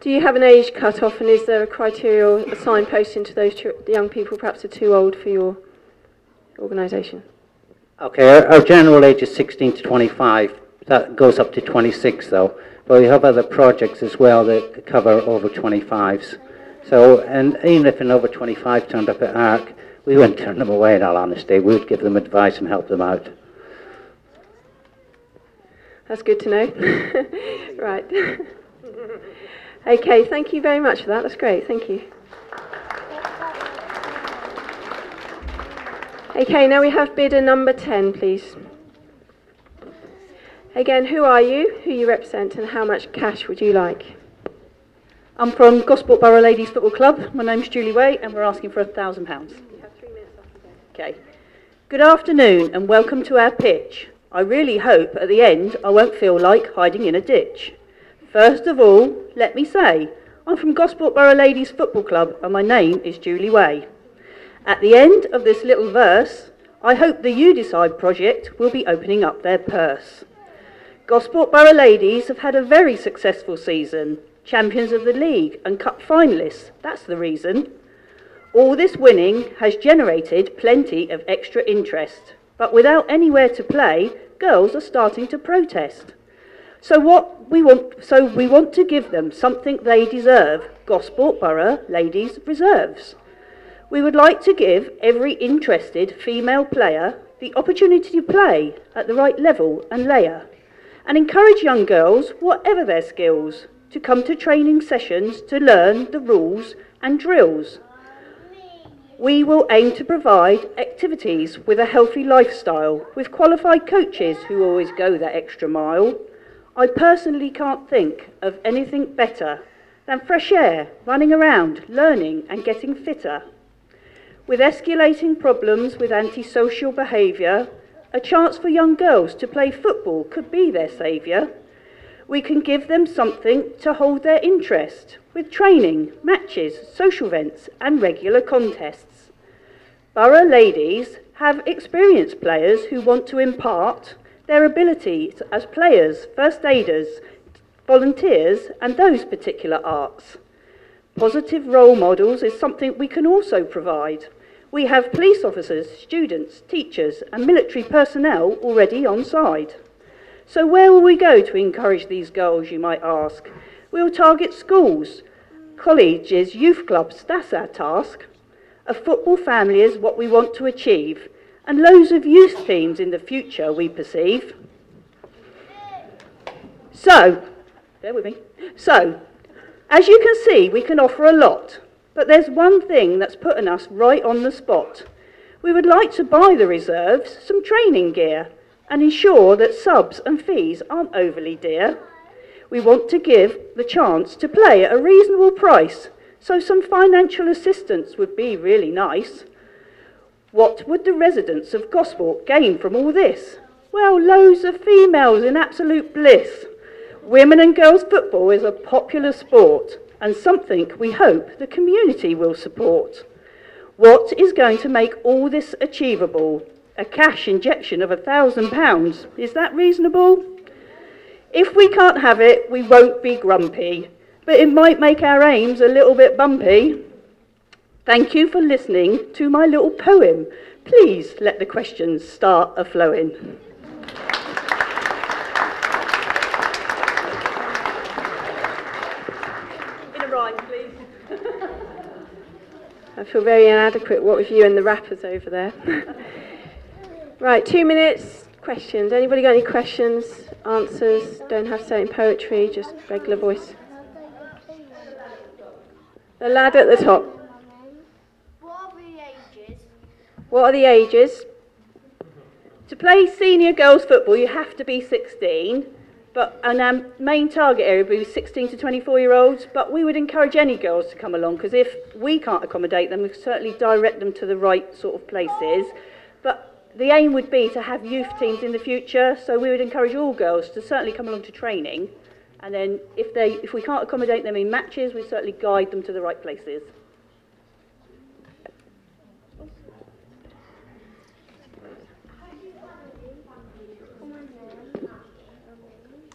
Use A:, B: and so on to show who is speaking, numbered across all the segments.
A: Do you have an age cut-off, and is there a criteria or a signposting to those young people perhaps are too old for your organisation?
B: Okay, our general age is 16 to 25. That goes up to 26 though. But we have other projects as well that cover over 25s. So, and even if an over 25 turned up at ARC, we wouldn't turn them away in all honesty. We would give them advice and help them out.
A: That's good to know. Right. Okay, thank you very much for that. That's great, thank you. Okay, now we have bidder number 10, please. Again, who are you, who you represent, and how much cash would you like?
C: I'm from Gosport Borough Ladies Football Club. My name's Julie Way, and we're asking for £1,000.
A: You have 3 minutes after that.
C: Okay. Good afternoon, and welcome to our pitch. I really hope at the end I won't feel like hiding in a ditch. First of all, let me say, I'm from Gosport Borough Ladies Football Club, and my name is Julie Way. At the end of this little verse, I hope the You Decide project will be opening up their purse. Gosport Borough Ladies have had a very successful season, champions of the league and cup finalists, that's the reason. All this winning has generated plenty of extra interest, but without anywhere to play, girls are starting to protest. So we want to give them something they deserve, Gosport Borough Ladies Reserves. We would like to give every interested female player the opportunity to play at the right level and layer, and encourage young girls, whatever their skills, to come to training sessions to learn the rules and drills. We will aim to provide activities with a healthy lifestyle, with qualified coaches who always go that extra mile. I personally can't think of anything better than fresh air, running around, learning and getting fitter. With escalating problems with antisocial behaviour, a chance for young girls to play football could be their saviour. We can give them something to hold their interest, with training, matches, social events and regular contests. Borough Ladies have experienced players who want to impart their abilities as players, first aiders, volunteers and those particular arts. Positive role models is something we can also provide. We have police officers, students, teachers and military personnel already on side. So where will we go to encourage these girls, you might ask? We'll target schools, colleges, youth clubs, that's our task. A football family is what we want to achieve, and loads of youth teams in the future we perceive. So, bear with me. So, as you can see, we can offer a lot, but there's one thing that's putting us right on the spot. We would like to buy the reserves some training gear and ensure that subs and fees aren't overly dear. We want to give the chance to play at a reasonable price, so some financial assistance would be really nice. What would the residents of Gosport gain from all this? Well, loads of females in absolute bliss. Women and girls football is a popular sport and something we hope the community will support. What is going to make all this achievable? A cash injection of £1,000, is that reasonable? If we can't have it, we won't be grumpy, but it might make our aims a little bit bumpy. Thank you for listening to my little poem. Please let the questions start a-flowing. In a rhyme, please.
A: I feel very inadequate, what with you and the rappers over there. Right, 2 minutes, questions. Anybody got any questions, answers? Don't have to say it in poetry, just regular voice. The lad at the top. What are the ages? To play senior girls football, you have to be 16, and our main target area would be 16 to 24-year-olds, but we would encourage any girls to come along, because if we can't accommodate them, we can certainly direct them to the right sort of places. But the aim would be to have youth teams in the future, so we would encourage all girls to certainly come along to training, and then if we can't accommodate them in matches, we certainly guide them to the right places.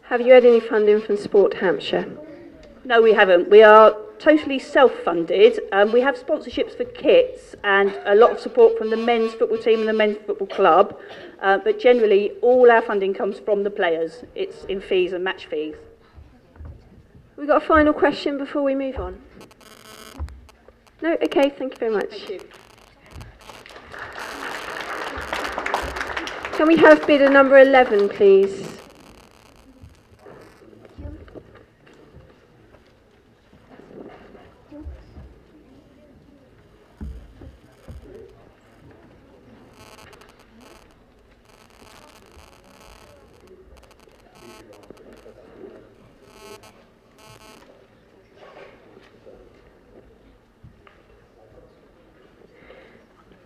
A: Have you had any funding from Sport Hampshire? No, we haven't. We are totally self-funded. We have sponsorships for kits and a lot of support from the men's football team and the men's football club. But generally, all our funding comes from the players. It's in fees and match fees.
C: We've got a final question before we move on. No? Okay, thank you very much.
A: Thank you.
C: Can we have bidder number 11, please?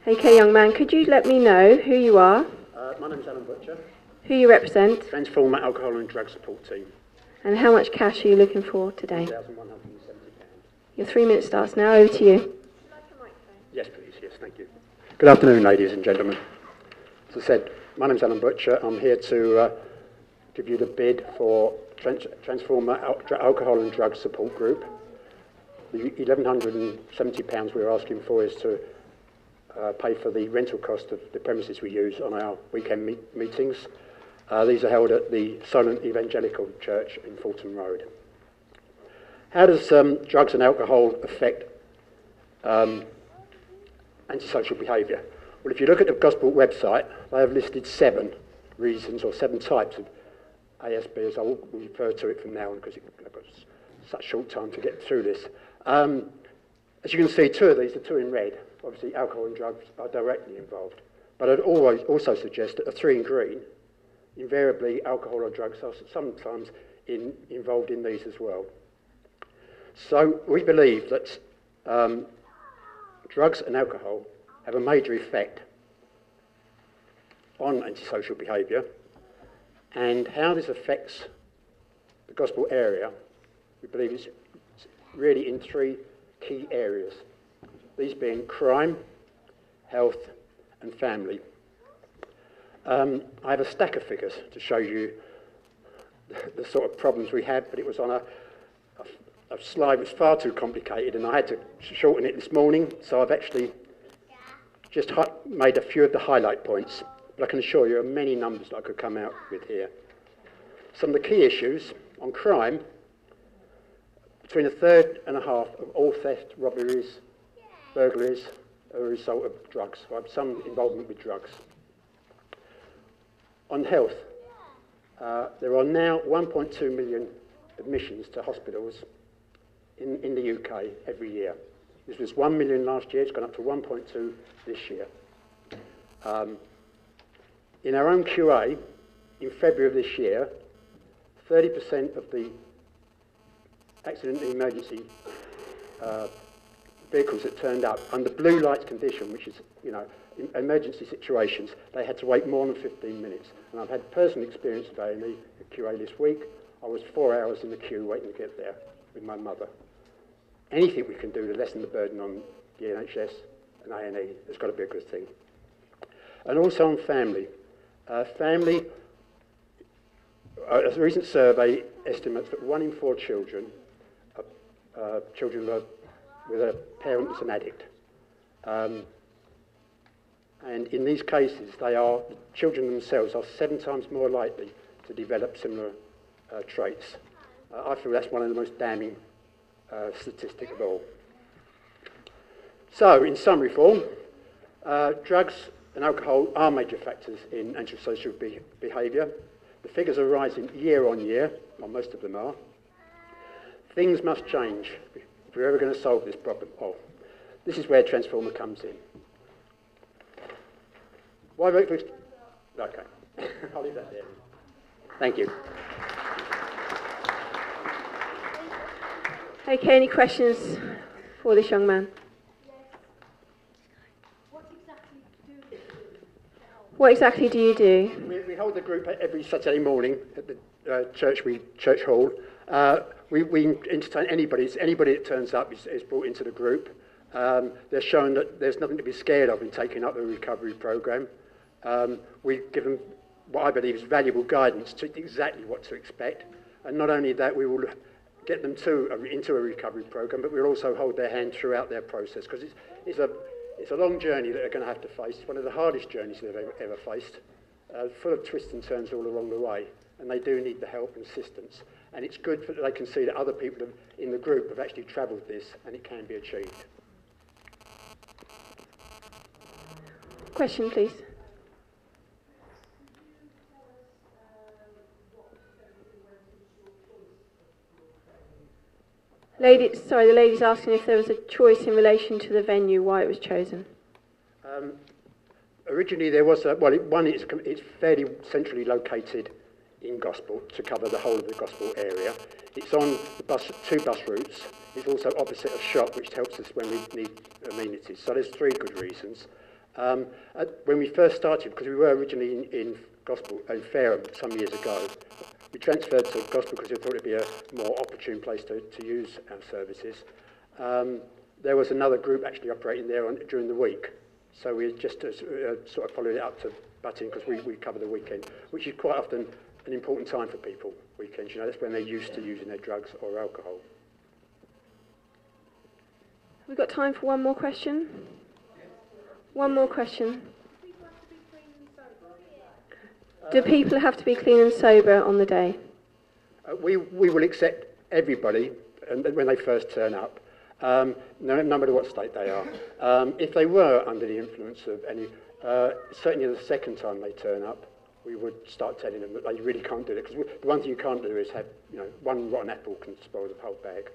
C: Okay, young man, could you let me know who you are,
D: My name's Alan Butcher,
C: who you represent,
D: Transformer Alcohol and Drug Support Team,
C: and how much cash are you looking for today?
D: £1,170.
C: Your 3 minutes starts now. Over to you.
D: Yes, please, yes, thank you. Good afternoon, ladies and gentlemen. As I said, my name's Alan Butcher. I'm here to give you the bid for Transformer Alcohol and Drug Support Group. The £1,170 we're asking for is to pay for the rental cost of the premises we use on our weekend meetings. These are held at the Silent Evangelical Church in Fulton Road. How does drugs and alcohol affect antisocial behaviour? Well, if you look at the Gosport website, they have listed 7 reasons or 7 types of ASB, as I will refer to it from now on because I've got such short time to get through this. As you can see, 2 of these are 2 in red. Obviously, alcohol and drugs are directly involved. But I'd also suggest that the 3 in green, invariably alcohol or drugs are sometimes involved in these as well. So we believe that drugs and alcohol have a major effect on antisocial behaviour, and how this affects the Gosport area, we believe is really in 3 key areas. These being crime, health and family. I have a stack of figures to show you the sort of problems we have, but it was on a slide that was far too complicated and I had to shorten it this morning, so I've actually just made a few of the highlight points, but I can assure you there are many numbers that I could come out with here. Some of the key issues on crime: between 1/3 and a half of all theft, robberies, burglaries are a result of drugs, or some involvement with drugs. On health, there are now 1.2 million admissions to hospitals in the UK every year. This was 1 million last year, it's gone up to 1.2 this year. In our own QA, in February of this year, 30% of the accident and emergency vehicles that turned up under blue lights condition, which is, in emergency situations, they had to wait more than 15 minutes. And I've had personal experience today in the QA this week. I was 4 hours in the queue waiting to get there with my mother. Anything we can do to lessen the burden on the NHS and A&E has got to be a good thing. And also on family. Family, a recent survey estimates that 1 in 4 children with a parent that's an addict. And in these cases, the children themselves are 7 times more likely to develop similar traits. I feel that's one of the most damning statistics of all. So, in summary form, drugs and alcohol are major factors in antisocial behaviour. The figures are rising year on year, well, most of them are. Things must change if we're ever going to solve this problem. Oh, this is where Transformer comes in. Why vote for... Okay, I'll leave that there. Thank you.
C: Okay, any questions for this young man? What exactly do you do?
D: We hold the group every Saturday morning at the church hall. We entertain anybody that turns up is brought into the group. They're shown that there's nothing to be scared of in taking up the recovery programme. We give them what I believe is valuable guidance to exactly what to expect. And not only that, we will get them into a recovery program, but we'll also hold their hand throughout their process, because it's a long journey that they're going to have to face. It's one of the hardest journeys they've ever faced, full of twists and turns all along the way, and they do need the help and assistance. And it's good that they can see that other people in the group have actually travelled this, and it can be achieved.
C: Question, please. Sorry, the lady's asking if there was a choice in relation to the venue, why it was chosen.
D: Originally there was, it's fairly centrally located in Gosport to cover the whole of the Gosport area. It's on the two bus routes. It's also opposite a shop, which helps us when we need amenities. So there's three good reasons. When we first started, because we were originally in Gosport, in Fareham some years ago, we transferred to Gosport because we thought it'd be a more opportune place to use our services. There was another group actually operating there during the week, so we just sort of followed it up to Butting because we cover the weekend, which is quite often an important time for people, weekends. You know, that's when they're used to using their drugs or alcohol.
C: We've got time for one more question. One more question. Do people have to be clean and sober on the day?
D: We will accept everybody when they first turn up, no matter what state they are. If they were under the influence of any, certainly the second time they turn up, we would start telling them that they really can't do it. Because the one thing you can't do is have, one rotten apple can spoil the whole bag.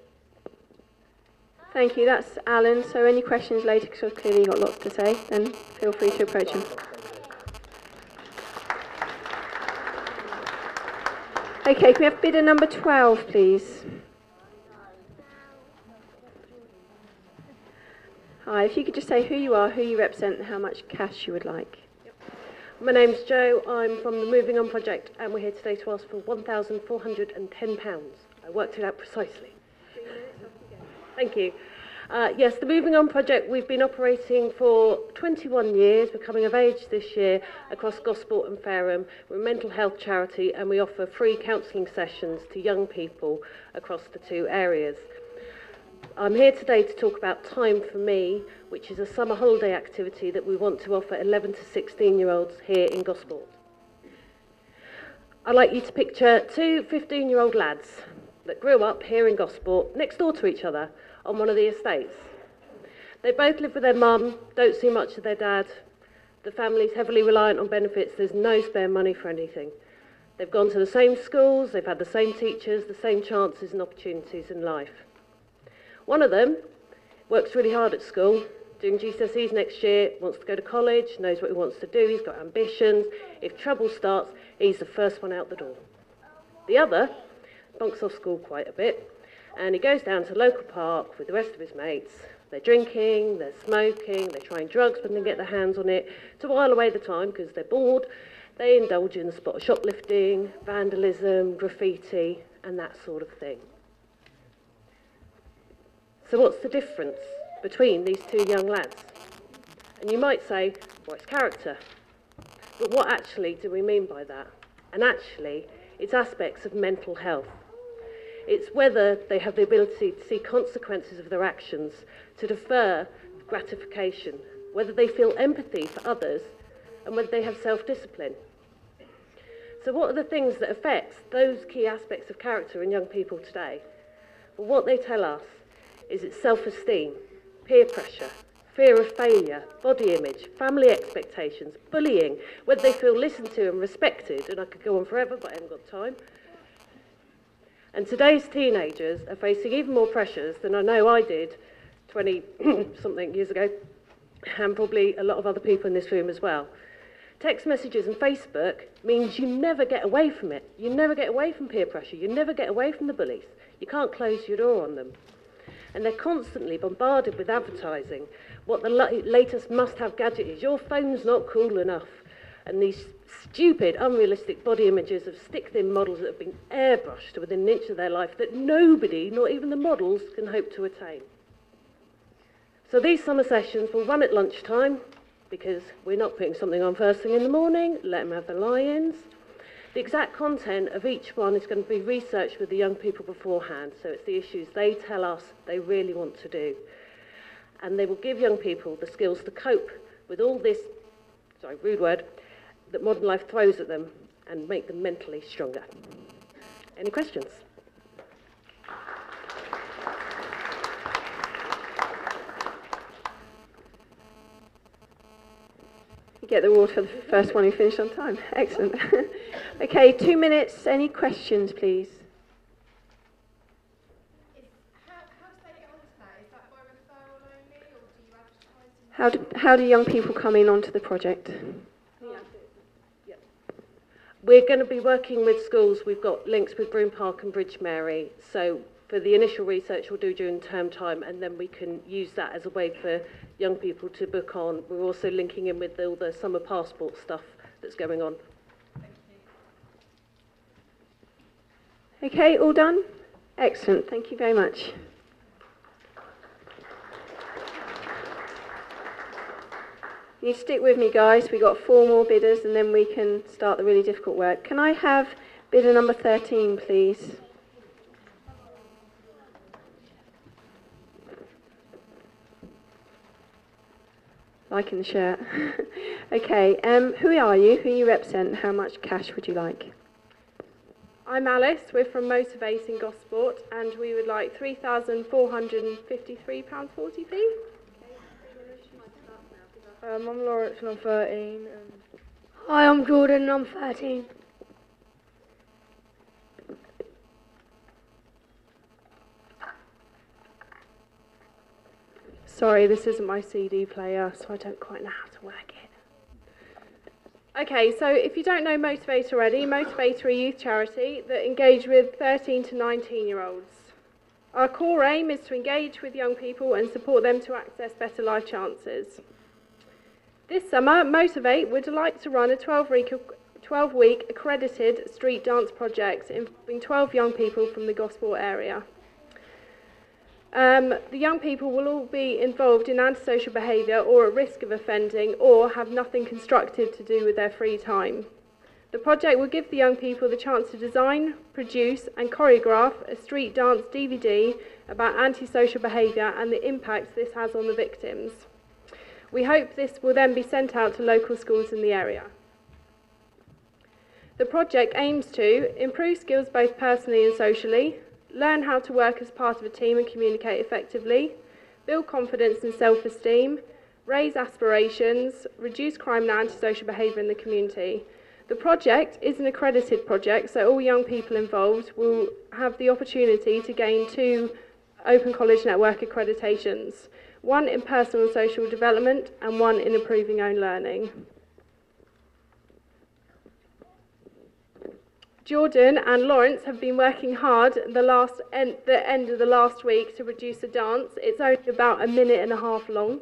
C: Thank you. That's Alan. So any questions later, because clearly you've got lots to say, then feel free to approach him. Okay, can we have bidder number 12, please? Hi, if you could just say who you are, who you represent, and how much cash you would like.
E: My name's Jo, I'm from the Moving On project, and we're here today to ask for £1,410. I worked it out precisely. Thank you. Yes, the Moving On project, we've been operating for 21 years, we're coming of age this year across Gosport and Fareham. We're a mental health charity and we offer free counselling sessions to young people across the two areas. I'm here today to talk about Time for Me, which is a summer holiday activity that we want to offer 11 to 16-year-olds here in Gosport. I'd like you to picture two 15-year-old lads that grew up here in Gosport, next door to each other, on one of the estates. They both live with their mum, don't see much of their dad. The family's heavily reliant on benefits, there's no spare money for anything. They've gone to the same schools, they've had the same teachers, the same chances and opportunities in life. One of them works really hard at school, doing GCSEs next year, wants to go to college, knows what he wants to do, he's got ambitions. If trouble starts, he's the first one out the door. The other bunks off school quite a bit, and he goes down to the local park with the rest of his mates. They're drinking, they're smoking, they're trying drugs when they get their hands on it. To while away the time, because they're bored, they indulge in the spot of shoplifting, vandalism, graffiti, and that sort of thing. So what's the difference between these two young lads? And you might say, well, it's character. But what actually do we mean by that? And actually, it's aspects of mental health. It's whether they have the ability to see consequences of their actions, to defer gratification, whether they feel empathy for others, and whether they have self-discipline. So what are the things that affect those key aspects of character in young people today? Well, what they tell us is it's self-esteem, peer pressure, fear of failure, body image, family expectations, bullying, whether they feel listened to and respected, and I could go on forever, but I haven't got time. And today's teenagers are facing even more pressures than I know I did 20-something years ago, and probably a lot of other people in this room as well. Text messages and Facebook means you never get away from it. You never get away from peer pressure. You never get away from the bullies. You can't close your door on them. And they're constantly bombarded with advertising, what the latest must-have gadget is. Your phone's not cool enough. And these stupid, unrealistic body images of stick-thin models that have been airbrushed to within an inch of their life that nobody, not even the models, can hope to attain. So these summer sessions will run at lunchtime because we're not putting something on first thing in the morning, let them have the lie-ins. The exact content of each one is going to be researched with the young people beforehand, so it's the issues they tell us they really want to do. And they will give young people the skills to cope with all this, sorry, rude word, that modern life throws at them and make them mentally stronger. Any questions?
C: You get the award for the first one who finished on time. Excellent. Okay, 2 minutes. Any questions, please? How do young people come in onto the project?
E: We're going to be working with schools. We've got links with Broome Park and Bridge Mary. So for the initial research we'll do during term time, and then we can use that as a way for young people to book on. We're also linking in with all the summer passport stuff that's going on.
C: Okay, all done? Excellent. Thank you very much. You stick with me, guys. We've got 4 more bidders, and then we can start the really difficult work. Can I have bidder number 13, please? Liking the shirt. Okay, who are you? Who you represent? How much cash would you like?
F: I'm Alice. We're from Motivate in Gosport, and we would like £3,453.40p.
G: I'm Lawrence and I'm 13.
H: Hi, I'm Jordan and I'm 13.
F: Sorry, this isn't my CD player, so I don't quite know how to work it. Okay, so if you don't know Motivate already, Motivate are a youth charity that engage with 13 to 19-year-olds. Our core aim is to engage with young people and support them to access better life chances. This summer, Motivate would like to run a 12-week accredited street dance project involving 12 young people from the Gosport area. The young people will all be involved in antisocial behaviour or at risk of offending or have nothing constructive to do with their free time. The project will give the young people the chance to design, produce and choreograph a street dance DVD about antisocial behaviour and the impact this has on the victims. We hope this will then be sent out to local schools in the area. The project aims to improve skills both personally and socially, learn how to work as part of a team and communicate effectively, build confidence and self-esteem, raise aspirations, reduce crime and antisocial behaviour in the community. The project is an accredited project, so all young people involved will have the opportunity to gain 2 Open College Network accreditations, 1 in personal and social development and 1 in improving own learning. Jordan and Lawrence have been working hard the end of the last week to produce a dance. It's only about 1.5 minutes long.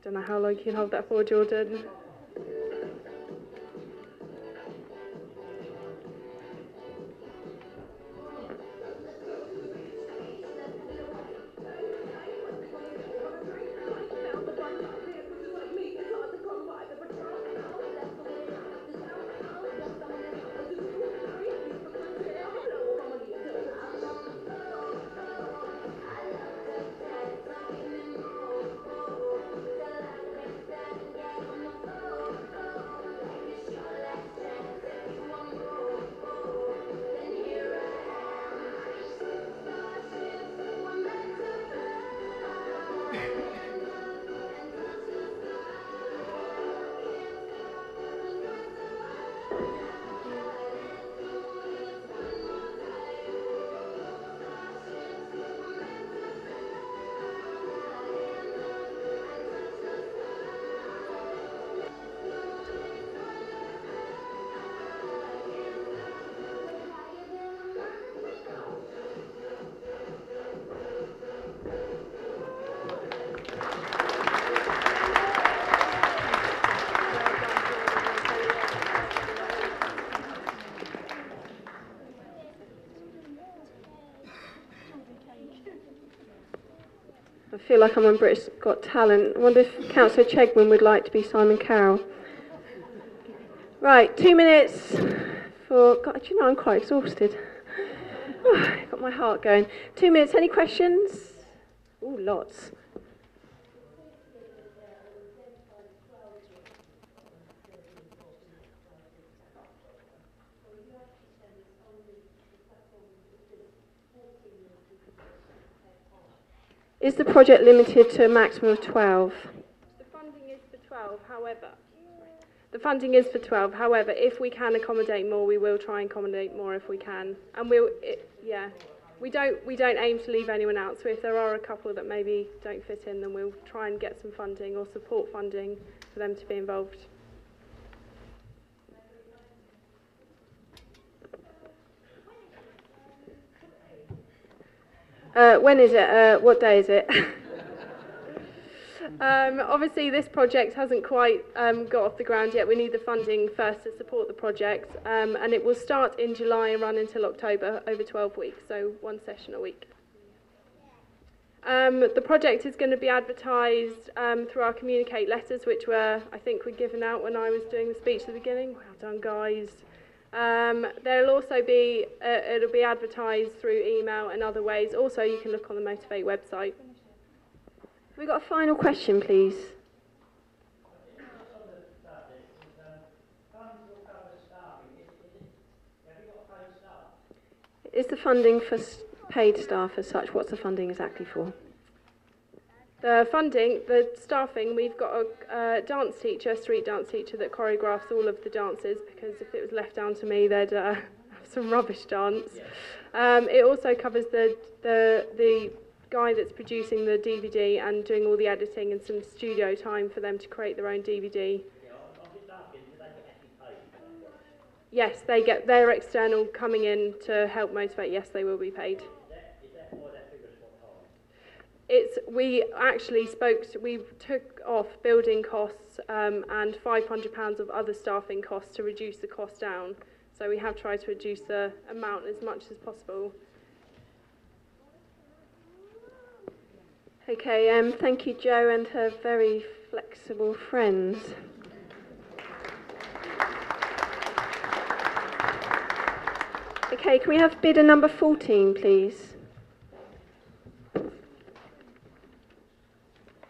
F: Don't know how long you can hold that for, Jordan. feel like I'm on Britain's Got Talent. I wonder if Councillor Chegwin would like to be Simon Cowell. Right, 2 minutes for... God, you know, I'm quite exhausted. Got my heart going. 2 minutes, any questions? Oh, lots. Is the project limited to a maximum of 12? The funding is for 12, however. The funding is for 12, however, if we can accommodate more, we will try and accommodate more if we can. And we don't aim to leave anyone out, so if there are a couple that maybe don't fit in, then we'll try and get some funding or support funding for them to be involved. When is it? What day is it? Obviously, this project hasn't quite got off the ground yet. We need the funding first to support the project, and it will start in July and run until October, over 12 weeks, so one session a week. The project is going to be advertised through our communicate letters, which were, I think, were given out when I was doing the speech at the beginning. Well done, guys. There'll also be, it'll be advertised through email and other ways. Also, you can look on the Motivate website. Have we got a final question, please? Is the funding for paid staff as such? What's the funding exactly for? The funding, the staffing, we've got a dance teacher, street dance teacher, that choreographs all of the dances, because if it was left down to me, they'd have some rubbish dance. It also covers the guy that's producing the DVD and doing all the editing and some studio time for them to create their own DVD. Yes, they get their external coming in to help motivate. Yes, they will be paid. We took off building costs and £500 of other staffing costs to reduce the cost down. So we have tried to reduce the amount as much as possible. Okay, thank you, Jo, and her very flexible friends. Okay, can we have bidder number 14, please?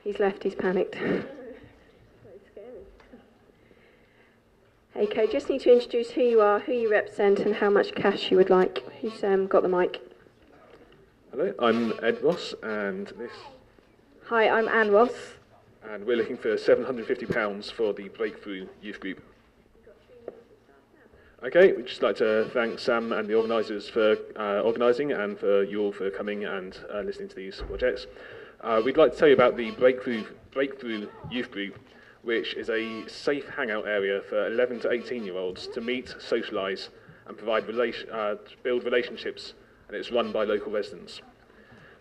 F: He's left, he's panicked. Okay, just need to introduce who you are, who you represent, and how much cash you would like. Who's got the mic?
I: Hello, I'm Ed Ross, and this...
F: Hi, I'm Anne Ross.
I: And we're looking for £750 for the Breakthrough Youth Group. Okay, we'd just like to thank Sam and the organisers for organising, and for you all for coming and listening to these projects. We'd like to tell you about the Breakthrough Youth Group, which is a safe hangout area for 11 to 18-year-olds to meet, socialise and provide build relationships, and it's run by local residents.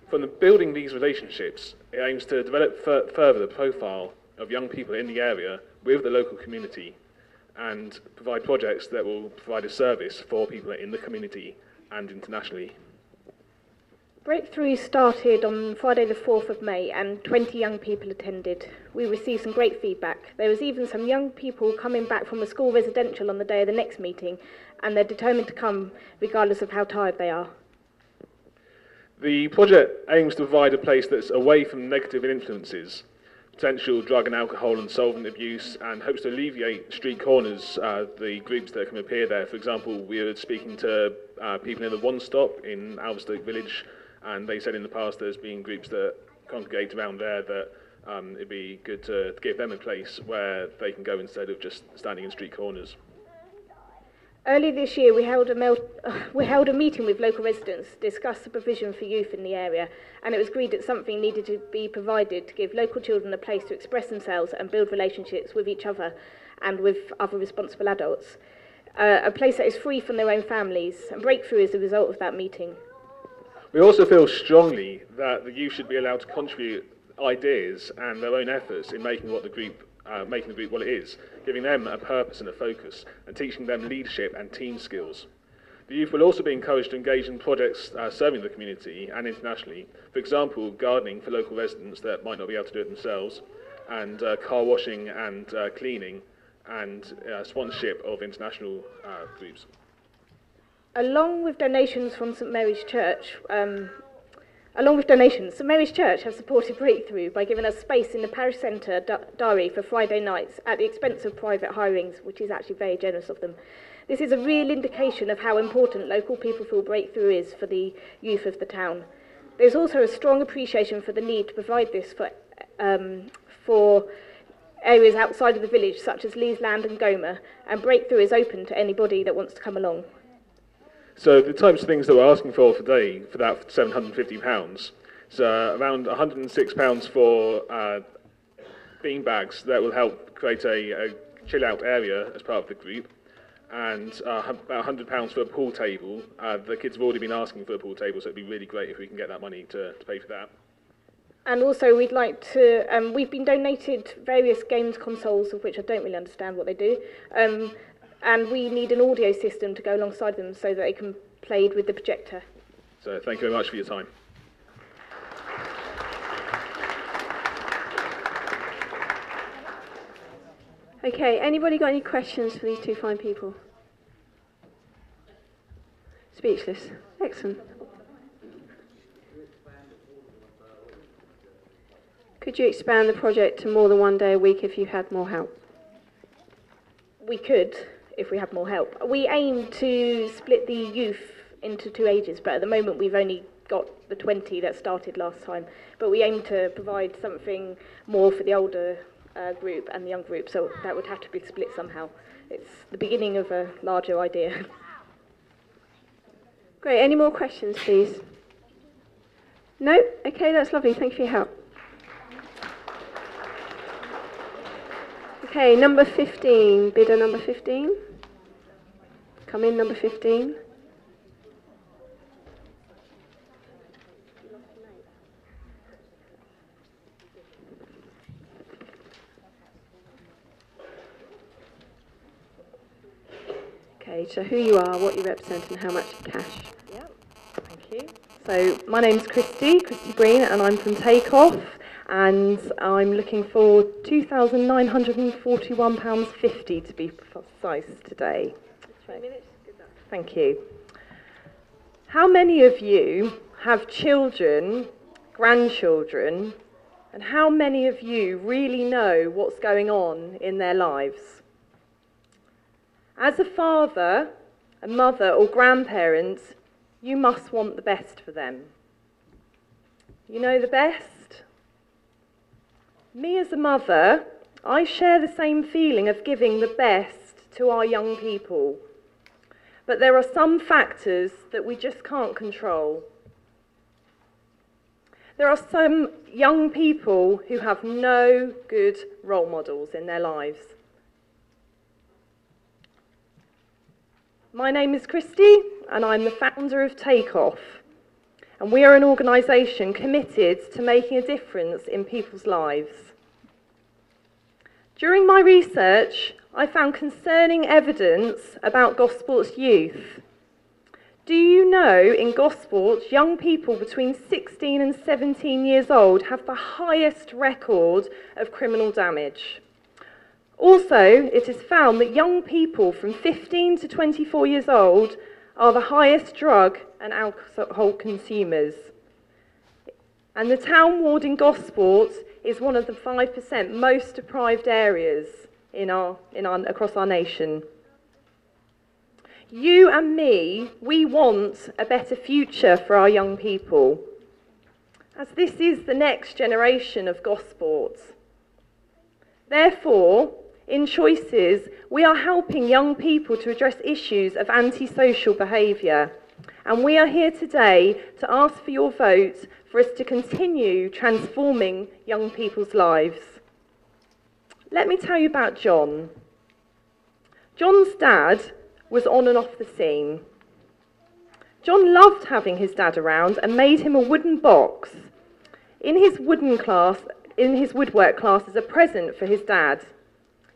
I: From building these relationships, it aims to develop further the profile of young people in the area with the local community, and provide projects that will provide a service for people in the community and internationally.
C: Breakthrough started on Friday the 4th of May and 20 young people attended. We received some great feedback. There was even some young people coming back from a school residential on the day of the next meeting, and they're determined to come regardless of how tired they are.
I: The project aims to provide a place that's away from negative influences, potential drug and alcohol and solvent abuse, and hopes to alleviate street corners, the groups that can appear there. For example, we were speaking to people in the One Stop in Alverstoke Village, and they said in the past there's been groups that congregate around there that it'd be good to give them a place where they can go instead of just standing in street corners.
C: Early this year, we held a meeting with local residents to discuss the provision for youth in the area, and it was agreed that something needed to be provided to give local children a place to express themselves and build relationships with each other and with other responsible adults. A place that is free from their own families, and Breakthrough is the result of that meeting.
I: We also feel strongly that the youth should be allowed to contribute ideas and their own efforts in making the group what it is, giving them a purpose and a focus, and teaching them leadership and team skills. The youth will also be encouraged to engage in projects serving the community and internationally. For example, gardening for local residents that might not be able to do it themselves, and car washing and cleaning, and sponsorship of international groups.
C: Along with donations from St Mary's Church, St Mary's Church have supported Breakthrough by giving us space in the parish centre diary for Friday nights at the expense of private hirings, which is actually very generous of them. This is a real indication of how important local people feel Breakthrough is for the youth of the town. There's also a strong appreciation for the need to provide this for areas outside of the village, such as Leesland and Gomer, and Breakthrough is open to anybody that wants to come along.
I: So the types of things that we're asking for today, for that £750, is around £106 for bean bags that will help create a chill-out area as part of the group, and about £100 for a pool table. The kids have already been asking for a pool table, so it'd be really great if we can get that money to pay for that.
C: And also we'd like to, we've been donated various games consoles, of which I don't really understand what they do, and we need an audio system to go alongside them so that they can play with the projector.
I: So thank you very much for your time.
E: Okay, anybody got any questions for these two fine people? Speechless. Excellent. Could you expand the project to more than 1 day a week if you had more help?
C: We could, if we had more help. We aim to split the youth into 2 ages, but at the moment we've only got the 20 that started last time. But we aim to provide something more for the older group and the young group, so that would have to be split somehow. It's the beginning of a larger idea.
E: Great, any more questions, please? No? Okay, that's lovely. Thank you for your help. Okay, number 15, bidder number 15. Come in, number 15. Okay, so who you are, what you represent, and how much cash.
J: Yeah, thank you.
E: So my name's Christy Green, and I'm from Takeoff, and I'm looking for £2,941.50 to be precise today.
J: 3 minutes.
E: Thank you. How many of you have children, grandchildren, and how many of you really know what's going on in their lives? As a father, a mother, or grandparent, you must want the best for them. You know the best? Me as a mother, I share the same feeling of giving the best to our young people. But there are some factors that we just can't control. There are some young people who have no good role models in their lives. My name is Christy, and I'm the founder of Takeoff. And we are an organisation committed to making a difference in people's lives. During my research, I found concerning evidence about Gosport's youth. Do you know in Gosport, young people between 16 and 17 years old have the highest record of criminal damage? Also, it is found that young people from 15 to 24 years old are the highest drug and alcohol consumers. And the town ward in Gosport is one of the 5% most deprived areas across our nation. You and me, we want a better future for our young people, as this is the next generation of Gosport. Therefore, in Choices, we are helping young people to address issues of antisocial behaviour, and we are here today to ask for your vote for us to continue transforming young people's lives. Let me tell you about John. John's dad was on and off the scene. John loved having his dad around and made him a wooden box in his woodwork class as a present for his dad.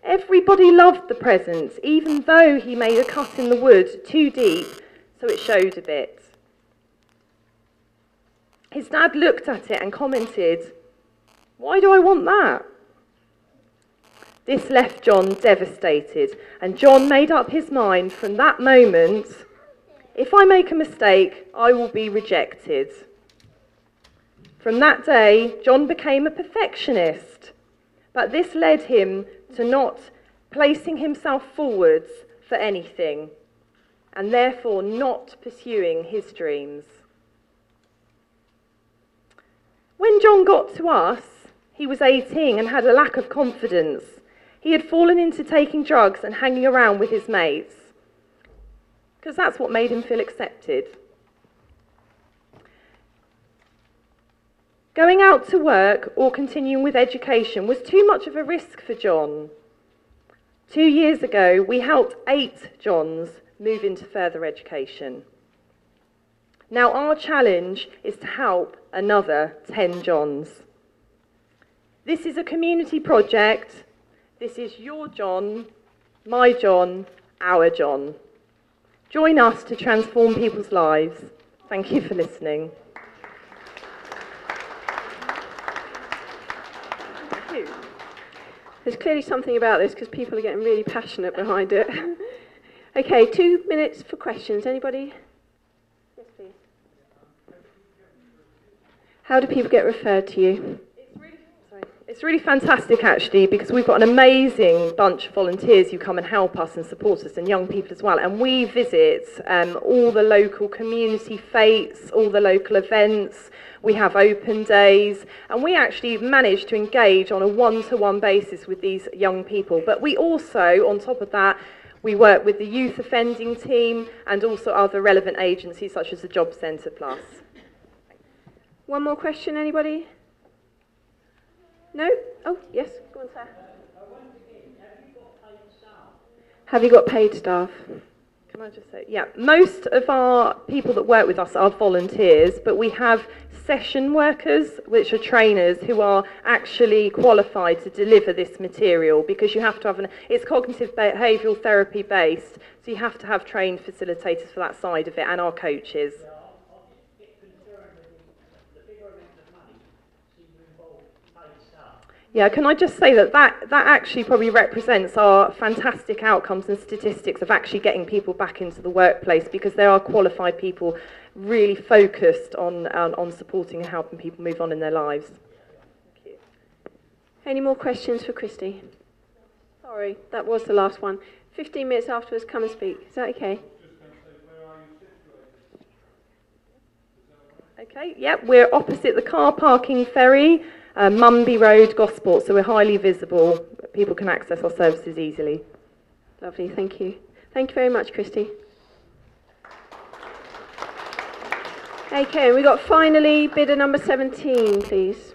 E: Everybody loved the present, even though he made a cut in the wood too deep
C: so it showed a bit. His dad looked at it and commented, "Why do I want that?" This left John devastated, and John made up his mind from that moment, if I make a mistake, I will be rejected. From that day, John became a perfectionist, but this led him to not placing himself forwards for anything, and therefore not pursuing his dreams. When John got to us, he was 18 and had a lack of confidence. He had fallen into taking drugs and hanging around with his mates, because that's what made him feel accepted. Going out to work or continuing with education was too much of a risk for John. 2 years ago, we helped 8 Johns move into further education. Now our challenge is to help another 10 Johns. This is a community project. This is your John, my John, our John. Join us to transform people's lives. Thank you for listening.
E: Thank you. There's clearly something about this because people are getting really passionate behind it. Okay, 2 minutes for questions. Anybody? Yes, please. How do people get referred to you?
C: It's really fantastic, actually, because we've got an amazing bunch of volunteers who come and help us and support us, and young people as well. And we visit all the local community fetes, all the local events. We have open days, and we actually manage to engage on a one-to-one basis with these young people. But we also, on top of that, we work with the youth offending team and also other relevant agencies such as the Job Centre Plus.
E: One more question, anybody? No? Oh, yes, go on, sir. Have you got paid staff?
C: Can I just say, yeah, most of our people that work with us are volunteers, but we have session workers, which are trainers, who are actually qualified to deliver this material, because you have to have it's cognitive behavioural therapy based, so you have to have trained facilitators for that side of it, and our coaches. Yeah, can I just say that actually probably represents our fantastic outcomes and statistics of actually getting people back into the workplace, because there are qualified people really focused on supporting and helping people move on in their lives.
E: Thank you. Any more questions for Christy? Sorry, that was the last one. 15 minutes afterwards, come and speak. Is that okay?
C: Okay, yep, we're opposite the car parking ferry, Mumby Road, Gosport, so we're highly visible. People can access our services easily.
E: Lovely, thank you. Thank you very much, Christy. Okay, we got finally bidder number 17, please.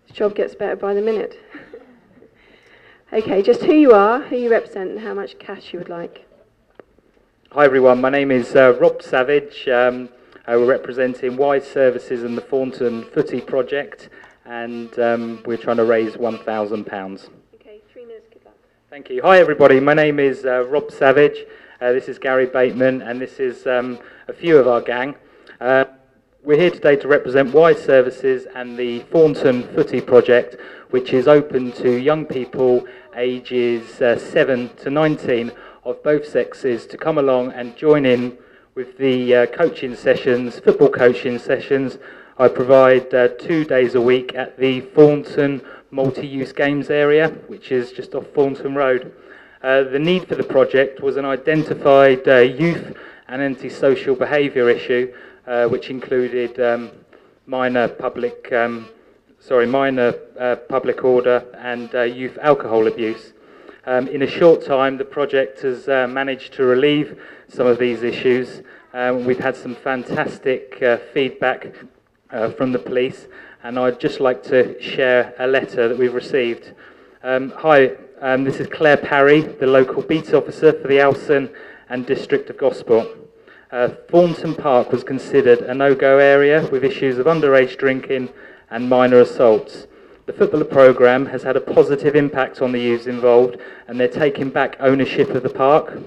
E: This job gets better by the minute. Okay, just who you are, who you represent, and how much cash you would like.
K: Hi everyone, my name is Rob Savage. We're representing Wise Services and the Thornton Footy Project, and we're trying to raise £1,000.
E: Okay, 3 minutes, good luck.
K: Thank you. Hi everybody, my name is Rob Savage. This is Gary Bateman, and this is a few of our gang. We're here today to represent Wise Services and the Thornton Footy Project, which is open to young people ages 7 to 19 of both sexes to come along and join in with the coaching sessions, football coaching sessions. I provide 2 days a week at the Thornton multi-use games area, which is just off Thornton Road. The need for the project was an identified youth and antisocial behaviour issue, which included minor public order and youth alcohol abuse. In a short time, the project has managed to relieve some of these issues. We've had some fantastic feedback from the police, and I'd just like to share a letter that we've received. Hi, this is Claire Parry, the local beat officer for the Alson and District of Gosport. Thornton Park was considered a no-go area with issues of underage drinking and minor assaults. The footballer programme has had a positive impact on the youths involved, and they're taking back ownership of the park.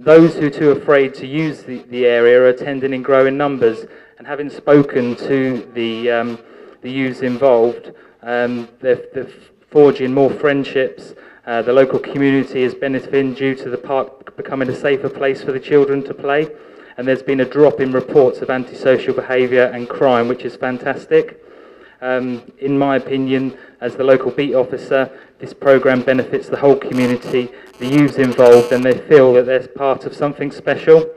K: Those who are too afraid to use the area are attending in growing numbers, and having spoken to the youths involved, they're forging more friendships. The local community is benefiting due to the park becoming a safer place for the children to play, and there's been a drop in reports of antisocial behaviour and crime, which is fantastic. In my opinion, as the local beat officer, this programme benefits the whole community, the youths involved, and they feel that they're part of something special.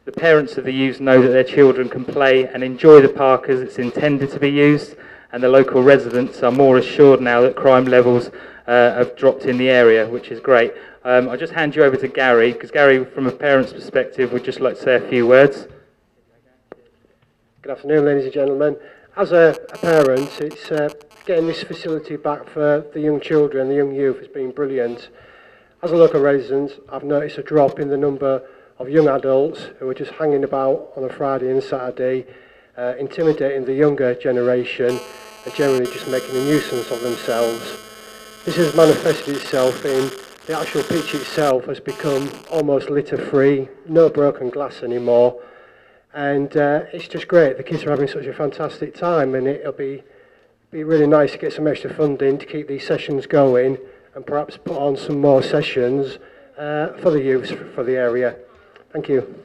K: The parents of the youths know that their children can play and enjoy the park as it's intended to be used, and the local residents are more assured now that crime levels have dropped in the area, which is great. I'll just hand you over to Gary, because Gary, from a parent's perspective, would just like to say a few words.
L: Good afternoon, ladies and gentlemen. As a parent, it's getting this facility back for the young children, the young youth, has been brilliant. As a local resident, I've noticed a drop in the number of young adults who are just hanging about on a Friday and Saturday, intimidating the younger generation and generally just making a nuisance of themselves. This has manifested itself in the actual pitch itself has become almost litter-free, no broken glass anymore. And it's just great. The kids are having such a fantastic time, and it'll be really nice to get some extra funding to keep these sessions going, and perhaps put on some more sessions for the youths for the area. Thank you.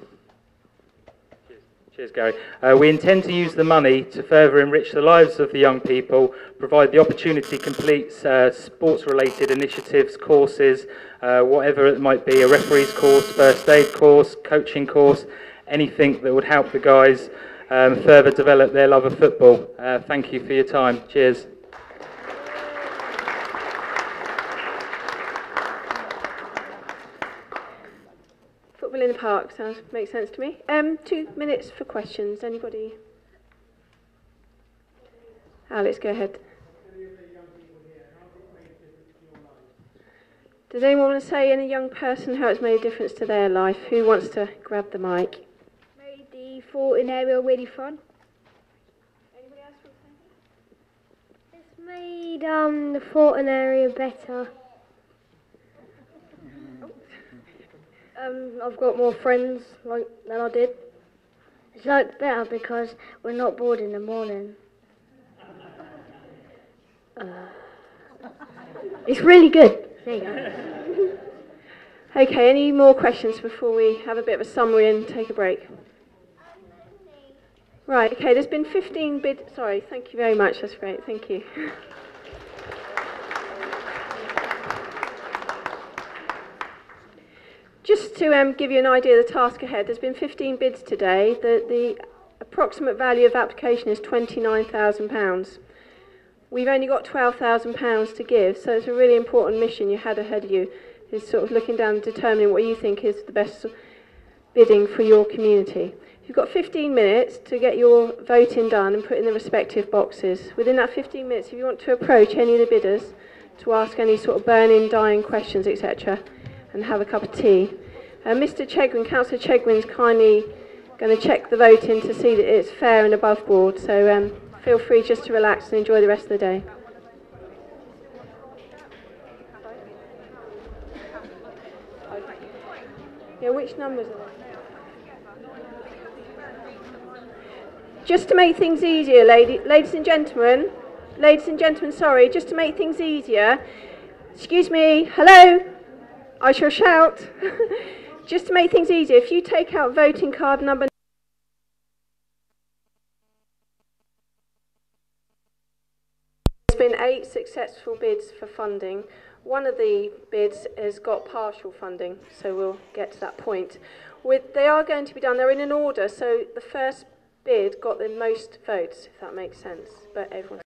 K: Cheers, Gary. We intend to use the money to further enrich the lives of the young people, provide the opportunity to complete sports-related initiatives, courses, whatever it might be, a referee's course, first aid course, coaching course, anything that would help the guys further develop their love of football. Thank you for your time. Cheers.
F: Football in the park sounds makes sense to me. 2 minutes for questions. Anybody? Alex, go ahead. Does anyone want to say, any young person, how it's made a difference to their life? Who wants to grab the mic?
H: Made the Thornton area really fun.
F: Anybody else want to say?
H: It's made the Thornton area better. I've got more friends than I did. It's better because we're not bored in the morning. It's really good. There you go.
F: Okay, any more questions before we have a bit of a summary and take a break? Right, okay, there's been 15 bids. Sorry, thank you very much, that's great, thank you. Just to give you an idea of the task ahead, there's been 15 bids today. The approximate value of application is £29,000. We've only got £12,000 to give, so it's a really important mission you had ahead of you, is sort of looking down and determining what you think is the best bidding for your community. You've got 15 minutes to get your voting done and put in the respective boxes. Within that 15 minutes, if you want to approach any of the bidders to ask any sort of burning, dying questions, etc., and have a cup of tea. Mr. Chegwin, Councillor Chegwin's kindly going to check the voting to see that it's fair and above board, so feel free just to relax and enjoy the rest of the day. Yeah, which numbers are they? Just to make things easier, ladies and gentlemen, sorry, just to make things easier, excuse me, hello? I shall shout. Just to make things easier, if you take out voting card number... There's been 8 successful bids for funding. One of the bids has got partial funding, so we'll get to that point. They are going to be done, they're in an order, so the first bid got the most votes, if that makes sense, but everyone...